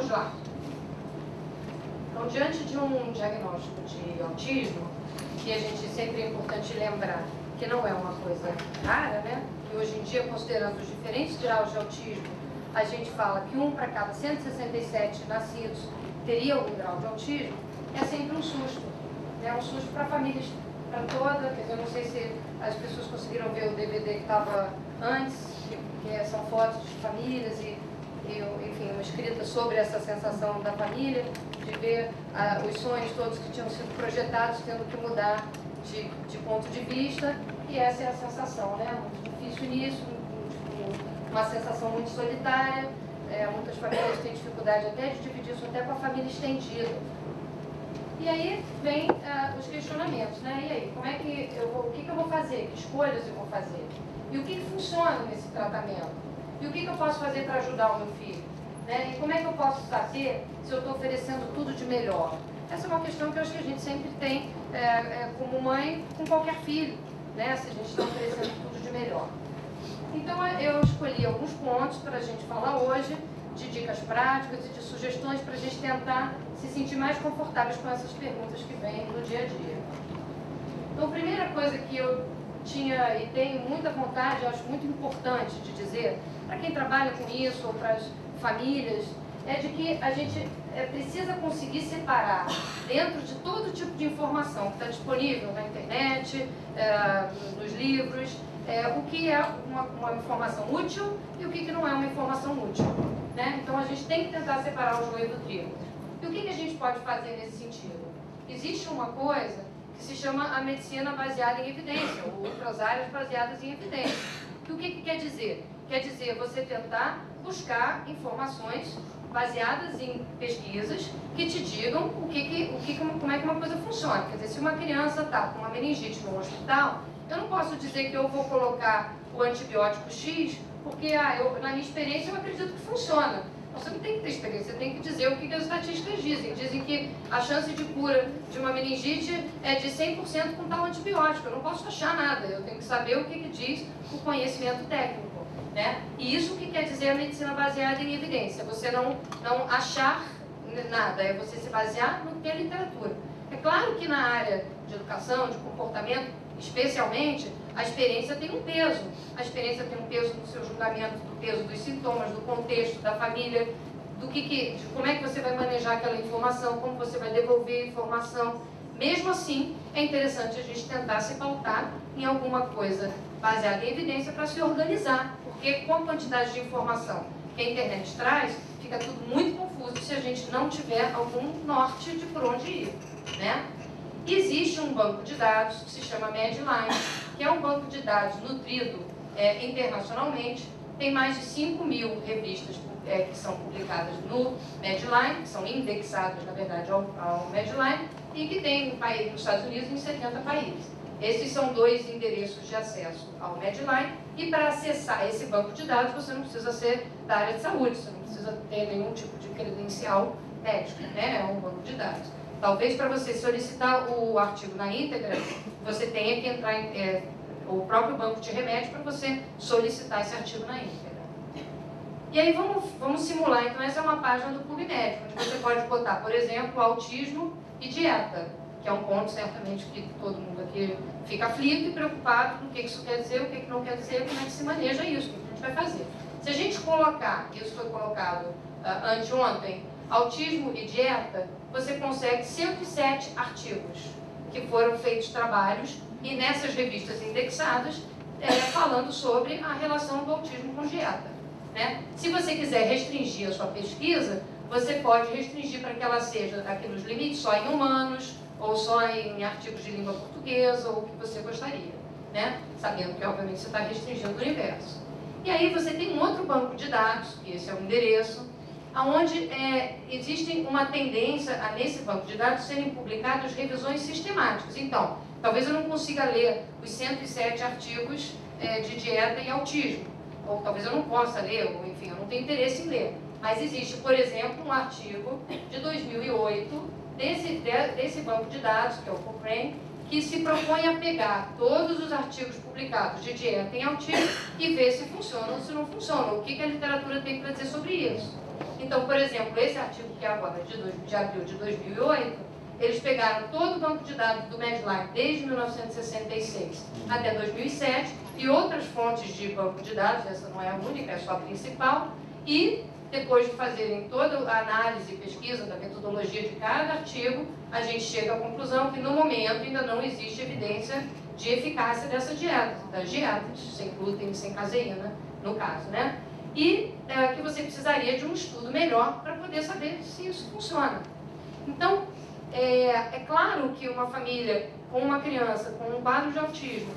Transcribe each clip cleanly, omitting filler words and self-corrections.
vamos lá. Então, diante de um diagnóstico de autismo, que a gente sempre é importante lembrar que não é uma coisa rara, né? Que hoje em dia, considerando os diferentes graus de autismo, a gente fala que 1 para cada 167 nascidos teria algum grau de autismo, é sempre um susto. É um susto para famílias, para toda, quer dizer, eu não sei se as pessoas conseguiram ver o DVD que estava antes, que são fotos de famílias e, enfim, uma escrita sobre essa sensação da família, de ver os sonhos todos que tinham sido projetados tendo que mudar de ponto de vista, e essa é a sensação, né? Muito difícil nisso, uma sensação muito solitária, muitas famílias têm dificuldade até de dividir isso até com a família estendida. E aí vem os questionamentos, né? E aí, como é que o que eu vou fazer? Que escolhas eu vou fazer? E o que funciona nesse tratamento? E o que eu posso fazer para ajudar o meu filho? Né? E como é que eu posso saber se eu estou oferecendo tudo de melhor? Essa é uma questão que eu acho que a gente sempre tem como mãe com qualquer filho, né? Se a gente está oferecendo tudo de melhor. Então eu escolhi alguns pontos para a gente falar hoje, de dicas práticas e de sugestões para a gente tentar se sentir mais confortáveis com essas perguntas que vêm no dia a dia. Então, a primeira coisa que eu tinha e tenho muita vontade, acho muito importante de dizer, para quem trabalha com isso ou para as famílias, é de que a gente precisa conseguir separar dentro de todo tipo de informação que está disponível na internet, nos livros, o que é uma informação útil e o que não é uma informação útil. Né? Então a gente tem que tentar separar o joio do trigo. E o que a gente pode fazer nesse sentido? Existe uma coisa que se chama a medicina baseada em evidência, ou outras áreas baseadas em evidência. E o que quer dizer? Quer dizer você tentar buscar informações baseadas em pesquisas que te digam como é que uma coisa funciona. Quer dizer, se uma criança está com uma meningite no hospital, eu não posso dizer que eu vou colocar o antibiótico X, porque na minha experiência eu acredito que funciona. Você não tem que ter experiência, você tem que dizer o que as estatísticas dizem. Dizem que a chance de cura de uma meningite é de 100% com tal antibiótico. Eu não posso achar nada, eu tenho que saber o que diz o conhecimento técnico. Né? E isso o que quer dizer a medicina baseada em evidência? Você não achar nada, é você se basear no que tem a literatura. É claro que na área de educação, de comportamento, especialmente, a experiência tem um peso. A experiência tem um peso no seu julgamento, do peso dos sintomas, do contexto, da família, de como é que você vai manejar aquela informação, como você vai devolver a informação. Mesmo assim, é interessante a gente tentar se pautar em alguma coisa baseada em evidência para se organizar, porque com a quantidade de informação que a internet traz, fica tudo muito confuso se a gente não tiver algum norte de por onde ir, né? Existe um banco de dados que se chama Medline, que é um banco de dados nutrido internacionalmente, tem mais de 5.000 revistas que são publicadas no Medline, que são indexadas, na verdade, ao Medline, e que tem nos Estados Unidos em 70 países. Esses são 2 endereços de acesso ao Medline, e para acessar esse banco de dados você não precisa ser da área de saúde, você não precisa ter nenhum tipo de credencial médico, né? É um banco de dados. Talvez para você solicitar o artigo na íntegra, você tenha que entrar o próprio banco te remete para você solicitar esse artigo na íntegra. E aí vamos simular, então essa é uma página do PubMed, onde você pode botar, por exemplo, autismo e dieta, que é um ponto certamente que todo mundo aqui fica aflito e preocupado com o que isso quer dizer, o que não quer dizer, como é que se maneja isso, o que a gente vai fazer. Se a gente colocar, isso foi colocado anteontem, autismo e dieta, você consegue 107 artigos que foram feitos trabalhos e nessas revistas indexadas falando sobre a relação do autismo com dieta. Né? Se você quiser restringir a sua pesquisa, você pode restringir para que ela seja aqui nos limites só em humanos ou só em artigos de língua portuguesa ou o que você gostaria, né? Sabendo que obviamente você está restringindo o universo. E aí você tem um outro banco de dados, que esse é o endereço, onde existe uma tendência a nesse banco de dados serem publicadas revisões sistemáticas. Então, talvez eu não consiga ler os 107 artigos de dieta e autismo, ou talvez eu não possa ler, ou enfim, eu não tenho interesse em ler. Mas existe, por exemplo, um artigo de 2008 desse banco de dados, que é o Cochrane, que se propõe a pegar todos os artigos publicados de dieta em autismo e ver se funcionam ou se não funcionam, o que a literatura tem para dizer sobre isso. Então, por exemplo, esse artigo que é agora de abril de 2008, eles pegaram todo o banco de dados do Medline desde 1966 até 2007 e outras fontes de banco de dados, essa não é a única, é só a principal, e depois de fazerem toda a análise e pesquisa da metodologia de cada artigo, a gente chega à conclusão que no momento ainda não existe evidência de eficácia dessa dieta, das dietas, sem glúten, sem caseína, no caso, né? E que você precisaria de um estudo melhor para poder saber se isso funciona. Então, é claro que uma família com uma criança com um quadro de autismo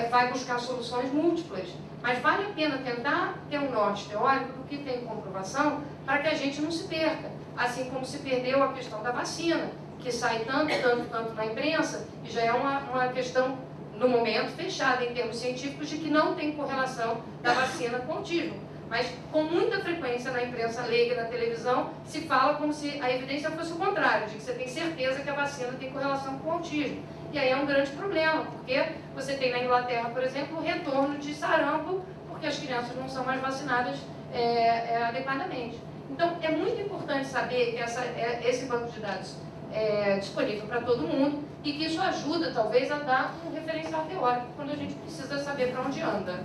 vai buscar soluções múltiplas, mas vale a pena tentar ter um norte teórico do que tem comprovação para que a gente não se perca, assim como se perdeu a questão da vacina, que sai tanto na imprensa, e já é uma questão, no momento, fechada em termos científicos, de que não tem correlação da vacina com o autismo. Mas com muita frequência na imprensa leiga e na televisão se fala como se a evidência fosse o contrário, de que você tem certeza que a vacina tem correlação com o autismo. E aí é um grande problema, porque você tem na Inglaterra, por exemplo, o retorno de sarampo, porque as crianças não são mais vacinadas adequadamente. Então é muito importante saber que esse banco de dados é disponível para todo mundo e que isso ajuda talvez a dar um referencial teórico quando a gente precisa saber para onde anda.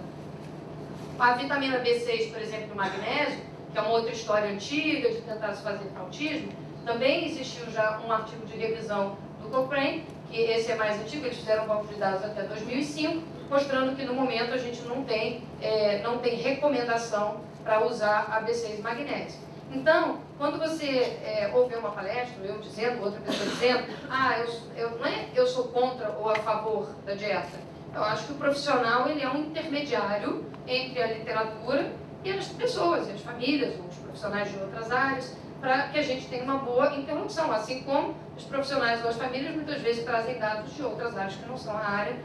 A vitamina B6, por exemplo, do magnésio, que é uma outra história antiga de tentar se fazer para autismo, também existiu já um artigo de revisão do Cochrane, que esse é mais antigo, eles fizeram um banco de dados até 2005, mostrando que no momento a gente não tem recomendação para usar a B6 magnésio. Então, quando você ouve uma palestra, eu dizendo, outra pessoa dizendo, não é eu sou contra ou a favor da dieta. Eu acho que o profissional ele é um intermediário entre a literatura e as pessoas, e as famílias, os profissionais de outras áreas, para que a gente tenha uma boa interlocução, assim como os profissionais ou as famílias muitas vezes trazem dados de outras áreas que não são a área,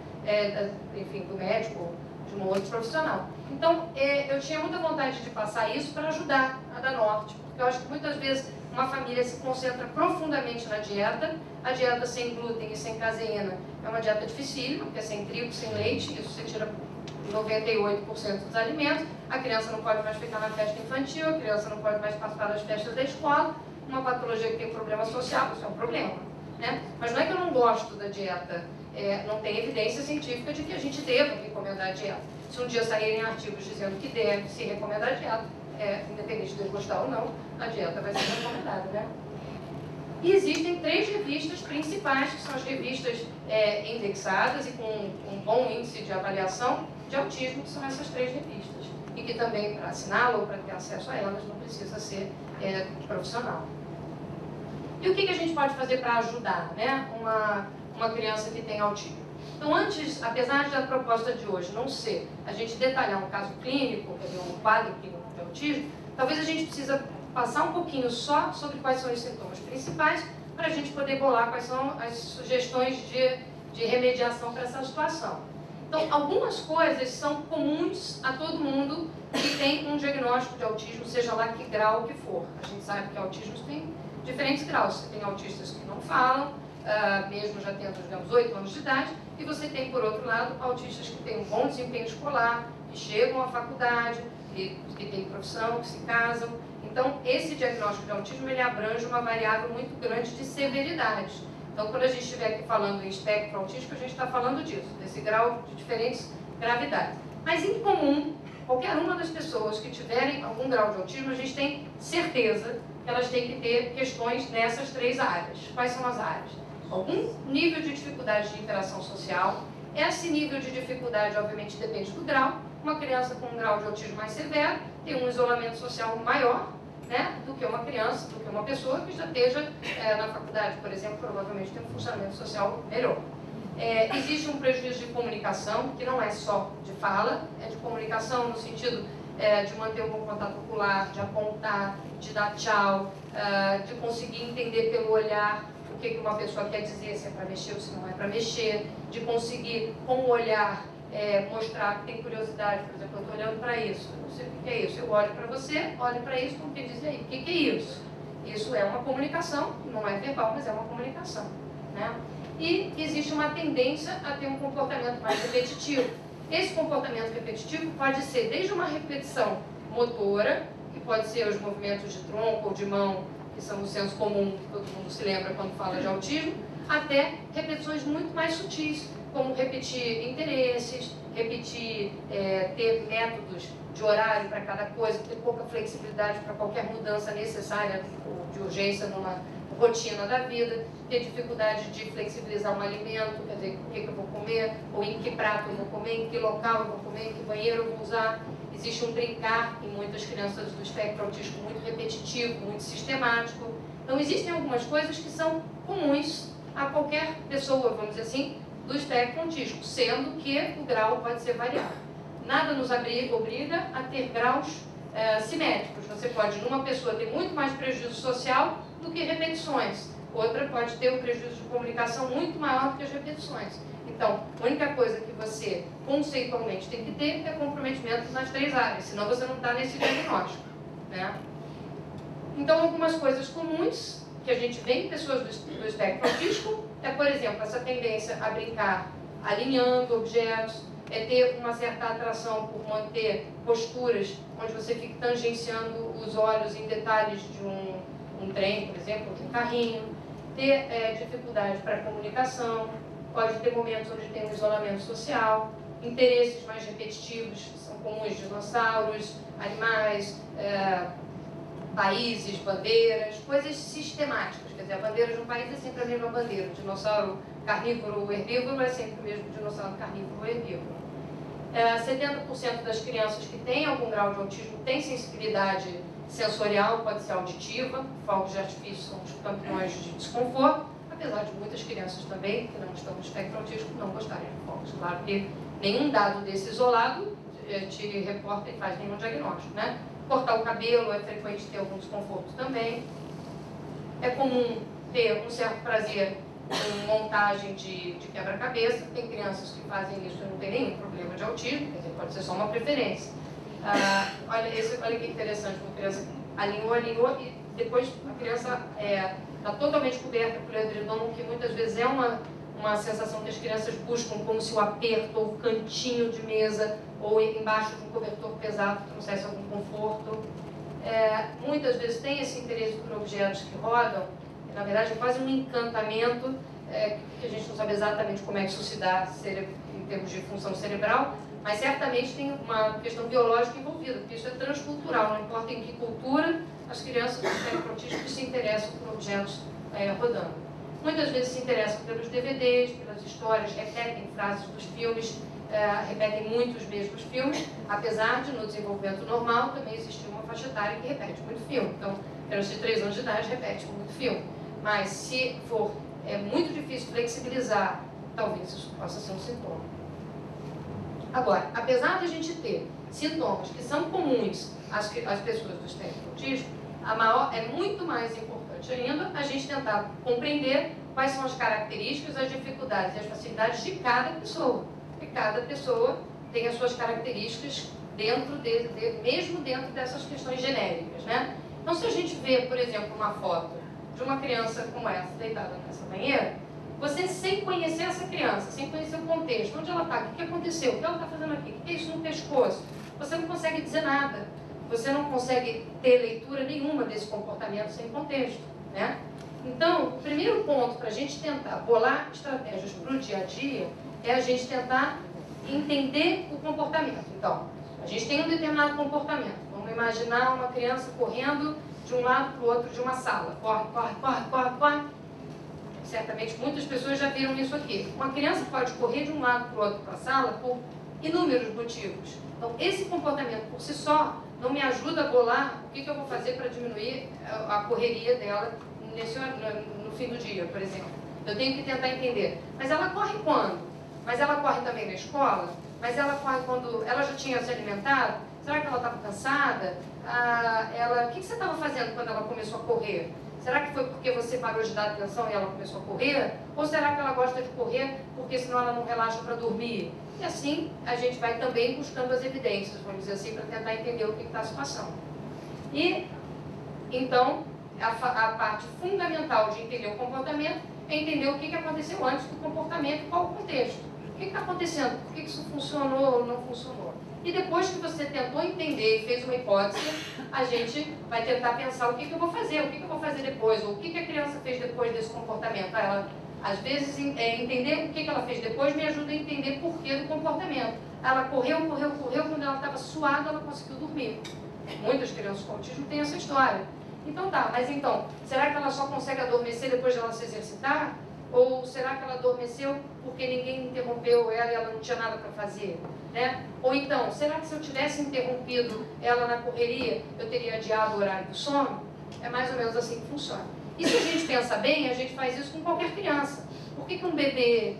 enfim, do médico ou de um outro profissional. Então, eu tinha muita vontade de passar isso para ajudar a dar norte, porque eu acho que muitas vezes uma família se concentra profundamente na dieta. A dieta sem glúten e sem caseína é uma dieta dificílima, porque é sem trigo, sem leite, isso você tira 98% dos alimentos. A criança não pode mais ficar na festa infantil, a criança não pode mais participar das festas da escola. Uma patologia que tem problema social, isso é um problema, né? Mas não é que eu não gosto da dieta, não tem evidência científica de que a gente deva recomendar a dieta. Se um dia saírem artigos dizendo que deve se recomendar a dieta, independente de eu gostar ou não, a dieta vai ser recomendada, né? E existem 3 revistas principais, que são as revistas indexadas e com um bom índice de avaliação de autismo, que são essas 3 revistas. E que também, para assiná-la ou para ter acesso a elas, não precisa ser profissional. E o que a gente pode fazer para ajudar, né, uma criança que tem autismo? Então, antes, apesar da proposta de hoje não ser a gente detalhar um caso clínico, quer dizer, um quadro clínico de autismo, talvez a gente precisa passar um pouquinho só sobre quais são os sintomas principais para a gente poder bolar quais são as sugestões de remediação para essa situação. Então, algumas coisas são comuns a todo mundo que tem um diagnóstico de autismo, seja lá que grau que for. A gente sabe que autismo tem diferentes graus. Você tem autistas que não falam, mesmo já tendo, digamos, 8 anos de idade, e você tem, por outro lado, autistas que têm um bom desempenho escolar, que chegam à faculdade, que têm profissão, que se casam. Então, esse diagnóstico de autismo, ele abrange uma variável muito grande de severidade. Então, quando a gente estiver aqui falando em espectro autístico, a gente está falando disso, desse grau de diferentes gravidades. Mas, em comum, qualquer uma das pessoas que tiverem algum grau de autismo, a gente tem certeza que elas têm que ter questões nessas 3 áreas. Quais são as áreas? Algum nível de dificuldade de interação social. Esse nível de dificuldade, obviamente, depende do grau. Uma criança com um grau de autismo mais severo tem um isolamento social maior, né, do que uma criança, do que uma pessoa que já esteja na faculdade, por exemplo, provavelmente tem um funcionamento social melhor. Existe um prejuízo de comunicação, que não é só de fala, é de comunicação no sentido de manter um bom contato ocular, de apontar, de dar tchau, de conseguir entender pelo olhar o que uma pessoa quer dizer, se é para mexer ou se não é para mexer, de conseguir, com o olhar, mostrar que tem curiosidade. Por exemplo, eu estou olhando para isso, eu não sei o que é isso, eu olho para você, olho para isso, como quem diz aí, o que é isso? Isso é uma comunicação, não é verbal, mas é uma comunicação, né? E existe uma tendência a ter um comportamento mais repetitivo. Esse comportamento repetitivo pode ser desde uma repetição motora, que pode ser os movimentos de tronco ou de mão, que são o senso comum, que todo mundo se lembra quando fala de autismo, até repetições muito mais sutis, como repetir interesses, repetir, ter métodos de horário para cada coisa, ter pouca flexibilidade para qualquer mudança necessária ou de urgência numa rotina da vida, ter dificuldade de flexibilizar um alimento, quer dizer, o que eu vou comer, ou em que prato eu vou comer, em que local eu vou comer, em que banheiro eu vou usar. Existe um brincar em muitas crianças do espectro autista muito repetitivo, muito sistemático. Então existem algumas coisas que são comuns a qualquer pessoa, vamos dizer assim, do espectro autista, sendo que o grau pode ser variável. Nada nos obriga a ter graus simétricos. Você pode, numa pessoa, ter muito mais prejuízo social do que repetições. Outra pode ter um prejuízo de comunicação muito maior do que as repetições. Então, a única coisa que você, conceitualmente, tem que ter é comprometimento nas 3 áreas, senão você não está nesse diagnóstico, né? Então, algumas coisas comuns que a gente vê em pessoas do espectro autístico é, por exemplo, essa tendência a brincar alinhando objetos, é ter uma certa atração por manter posturas onde você fica tangenciando os olhos em detalhes de um trem, por exemplo, ou de um carrinho, ter dificuldade para comunicação, pode ter momentos onde tem um isolamento social, interesses mais repetitivos, que são comuns, dinossauros, animais, países, bandeiras, coisas sistemáticas. Quer dizer, a bandeira de um país é sempre a mesma bandeira. O dinossauro carnívoro ou herbívoro é sempre o mesmo dinossauro carnívoro ou herbívoro. 70% das crianças que têm algum grau de autismo têm sensibilidade sensorial, pode ser auditiva. Fogos de artifício são os campeões de desconforto, apesar de muitas crianças também, que não estão no espectro autístico, não gostarem de fogos. Claro que nenhum dado desse isolado te reporta e faz nenhum diagnóstico, né? Cortar o cabelo é frequente ter algum desconforto também. É comum ter um certo prazer em montagem de quebra-cabeça. Tem crianças que fazem isso e não tem nenhum problema de autismo, quer dizer, pode ser só uma preferência. Olha que interessante, uma criança alinhou e depois a criança está totalmente coberta por edredom, que muitas vezes é uma sensação que as crianças buscam, como se o aperto ou o cantinho de mesa ou embaixo de um cobertor pesado trouxesse algum conforto. Muitas vezes tem esse interesse por objetos que rodam, que na verdade é quase um encantamento, que a gente não sabe exatamente como é que isso se dá em termos de função cerebral, mas certamente tem uma questão biológica envolvida, porque isso é transcultural, não importa em que cultura as crianças do espectro autístico se interessam por objetos rodando. Muitas vezes se interessam pelos DVDs, pelas histórias, repetem frases dos filmes, repetem muito os mesmos filmes, apesar de no desenvolvimento normal também existir uma faixa etária que repete muito filme. Então, crianças de 3 anos de idade repetem muito filme. Mas se for muito difícil flexibilizar, talvez isso possa ser um sintoma. Agora, apesar de a gente ter sintomas que são comuns às pessoas do espectro autista, é muito mais importante ainda a gente tentar compreender quais são as características, as dificuldades e as facilidades de cada pessoa. Porque cada pessoa tem as suas características mesmo dentro dessas questões genéricas, né? Então, se a gente vê, por exemplo, uma foto de uma criança como essa, deitada nessa banheira, você, sem conhecer essa criança, sem conhecer o contexto, onde ela está, o que aconteceu, o que ela está fazendo aqui, o que é isso no pescoço, você não consegue dizer nada, você não consegue ter leitura nenhuma desse comportamento sem contexto, né? Então, o primeiro ponto para a gente tentar bolar estratégias para o dia a dia é a gente tentar entender o comportamento. Então, a gente tem um determinado comportamento. Vamos imaginar uma criança correndo de um lado para o outro de uma sala. Corre, corre, corre, corre, corre. Certamente muitas pessoas já viram isso aqui. Uma criança pode correr de um lado para o outro para a sala por inúmeros motivos. Então, esse comportamento por si só não me ajuda a bolar o que eu vou fazer para diminuir a correria dela no fim do dia, por exemplo. Eu tenho que tentar entender. Mas ela corre quando? Mas ela corre também na escola? Mas ela corre quando ela já tinha se alimentado? Será que ela estava cansada? O que você estava fazendo quando ela começou a correr? Será que foi porque você parou de dar atenção e ela começou a correr? Ou será que ela gosta de correr porque senão ela não relaxa para dormir? E assim a gente vai também buscando as evidências, vamos dizer assim, para tentar entender o que está se passando. E então a parte fundamental de entender o comportamento é entender o que aconteceu antes do comportamento e qual o contexto. que está acontecendo? Por que isso funcionou ou não funcionou? E depois que você tentou entender e fez uma hipótese, a gente vai tentar pensar o que eu vou fazer, o que eu vou fazer depois, ou o que a criança fez depois desse comportamento. Ela, às vezes, entender o que ela fez depois me ajuda a entender o porquê do comportamento. Ela correu, quando ela estava suada, ela conseguiu dormir. Muitas crianças com autismo têm essa história. Então tá, mas então, será que ela só consegue adormecer depois de ela se exercitar? Ou será que ela adormeceu porque ninguém interrompeu ela e ela não tinha nada para fazer? Né? Ou então, será que se eu tivesse interrompido ela na correria, eu teria adiado o horário do sono? É mais ou menos assim que funciona. E se a gente pensa bem, a gente faz isso com qualquer criança. Por que um bebê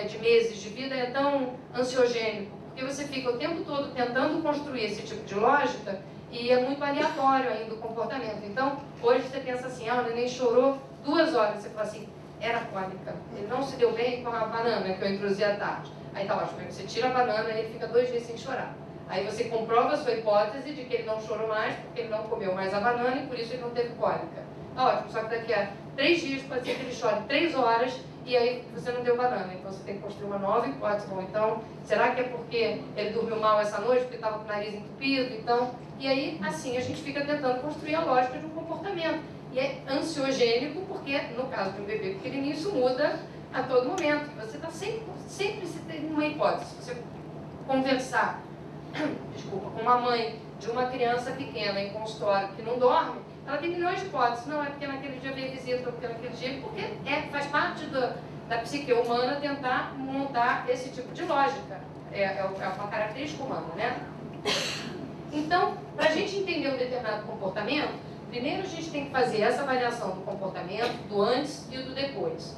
de meses de vida é tão ansiogênico? Porque você fica o tempo todo tentando construir esse tipo de lógica e é muito aleatório ainda o comportamento. Então, hoje você pensa assim, o neném chorou 2 horas, você fala assim, era cólica, ele não se deu bem com a banana que eu introduzi à tarde. Aí tá ótimo, você tira a banana e ele fica 2 dias sem chorar. Aí você comprova a sua hipótese de que ele não chorou mais porque ele não comeu mais a banana e por isso ele não teve cólica. Tá ótimo, só que daqui a 3 dias pode ser que ele chore 3 horas e aí você não deu banana. Então você tem que construir uma nova hipótese. Bom, então, será que é porque ele dormiu mal essa noite, porque estava com o nariz entupido? Então, e aí, assim, a gente fica tentando construir a lógica de um comportamento. E é ansiogênico porque, no caso de um bebê pequenininho, isso muda a todo momento. Você está sempre se tem uma hipótese. Se você conversar, com uma mãe de uma criança pequena em consultório que não dorme, ela tem milhões de hipóteses. Não, é porque naquele dia veio visita, ou porque naquele dia... Porque faz parte da psique humana tentar montar esse tipo de lógica. É uma característica humana, né? Então, para a gente entender um determinado comportamento, primeiro a gente tem que fazer essa avaliação do comportamento, do antes e do depois.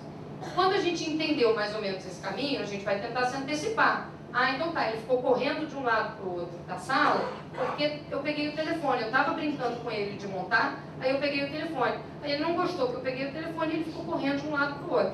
Quando a gente entendeu mais ou menos esse caminho, a gente vai tentar se antecipar. Então tá, ele ficou correndo de um lado para o outro da sala, porque eu peguei o telefone, eu estava brincando com ele de montar, aí eu peguei o telefone. Aí ele não gostou que eu peguei o telefone e ele ficou correndo de um lado para o outro.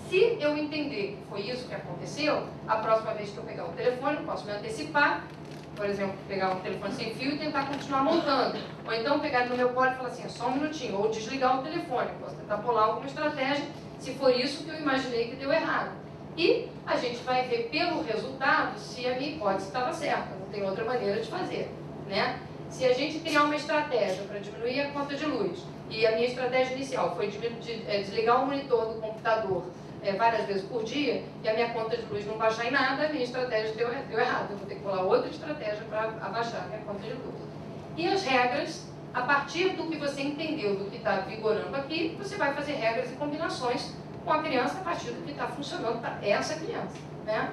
Se eu entender que foi isso que aconteceu, a próxima vez que eu pegar o telefone, eu posso me antecipar, por exemplo, pegar um telefone sem fio e tentar continuar montando. Ou então pegar no meu colo e falar assim, só um minutinho, ou desligar o telefone. Posso tentar pular alguma estratégia, se for isso que eu imaginei que deu errado. E a gente vai ver pelo resultado se a minha hipótese estava certa, não tem outra maneira de fazer, né? Se a gente criar uma estratégia para diminuir a conta de luz, e a minha estratégia inicial foi desligar o monitor do computador várias vezes por dia, e a minha conta de luz não baixar em nada, a minha estratégia deu errado. Eu vou ter que pular outra estratégia para abaixar a minha conta de luz. E as regras, a partir do que você entendeu, do que está vigorando aqui, você vai fazer regras e combinações com a criança a partir do que está funcionando para essa criança, né?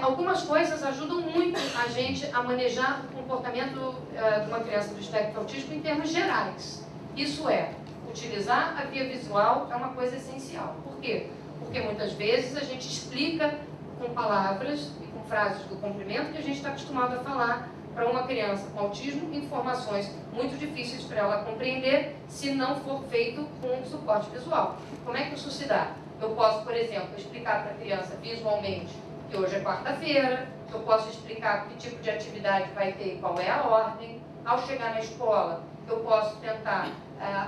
Algumas coisas ajudam muito a gente a manejar o comportamento de uma criança do espectro autista em termos gerais. Isso é, utilizar a via visual é uma coisa essencial. Por quê? Porque muitas vezes a gente explica com palavras e com frases do complemento que a gente está acostumado a falar para uma criança com autismo, informações muito difíceis para ela compreender se não for feito com suporte visual. Como é que isso se dá? Eu posso, por exemplo, explicar para a criança visualmente que hoje é quarta-feira, eu posso explicar que tipo de atividade vai ter e qual é a ordem. Ao chegar na escola, eu posso tentar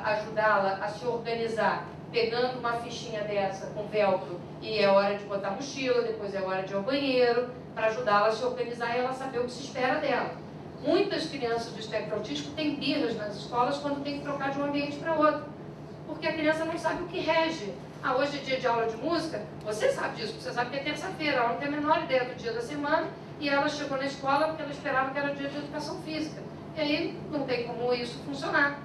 ajudá-la a se organizar, pegando uma fichinha dessa com velcro, e é hora de botar mochila, depois é hora de ir ao banheiro, para ajudá-la a se organizar e ela saber o que se espera dela. Muitas crianças do espectro autista têm birras nas escolas quando tem que trocar de um ambiente para outro, porque a criança não sabe o que rege. Hoje é dia de aula de música, você sabe disso, você sabe que é terça-feira, ela não tem a menor ideia do dia da semana, e ela chegou na escola porque ela esperava que era dia de educação física. E aí não tem como isso funcionar.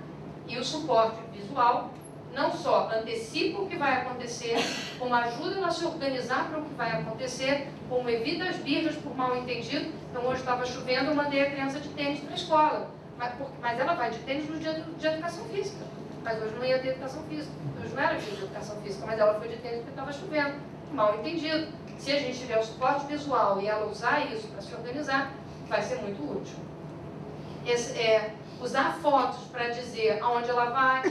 E o suporte visual não só antecipa o que vai acontecer, como ajuda ela a se organizar para o que vai acontecer, como evita as birras por mal entendido. Então hoje estava chovendo, eu mandei a criança de tênis para a escola, mas ela vai de tênis no dia de educação física. Mas hoje não ia ter educação física, hoje não era dia de educação física, mas ela foi de tênis porque estava chovendo, mal entendido. Se a gente tiver o suporte visual e ela usar isso para se organizar, vai ser muito útil. Usar fotos para dizer aonde ela vai,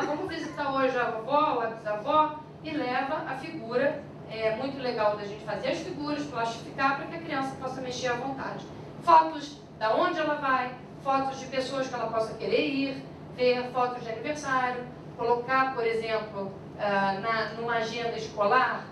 vamos visitar hoje a vovó ou a bisavó, e leva a figura. É muito legal da gente fazer as figuras, plastificar para que a criança possa mexer à vontade. Fotos da onde ela vai, fotos de pessoas que ela possa querer ir, ver fotos de aniversário, colocar, por exemplo, numa agenda escolar,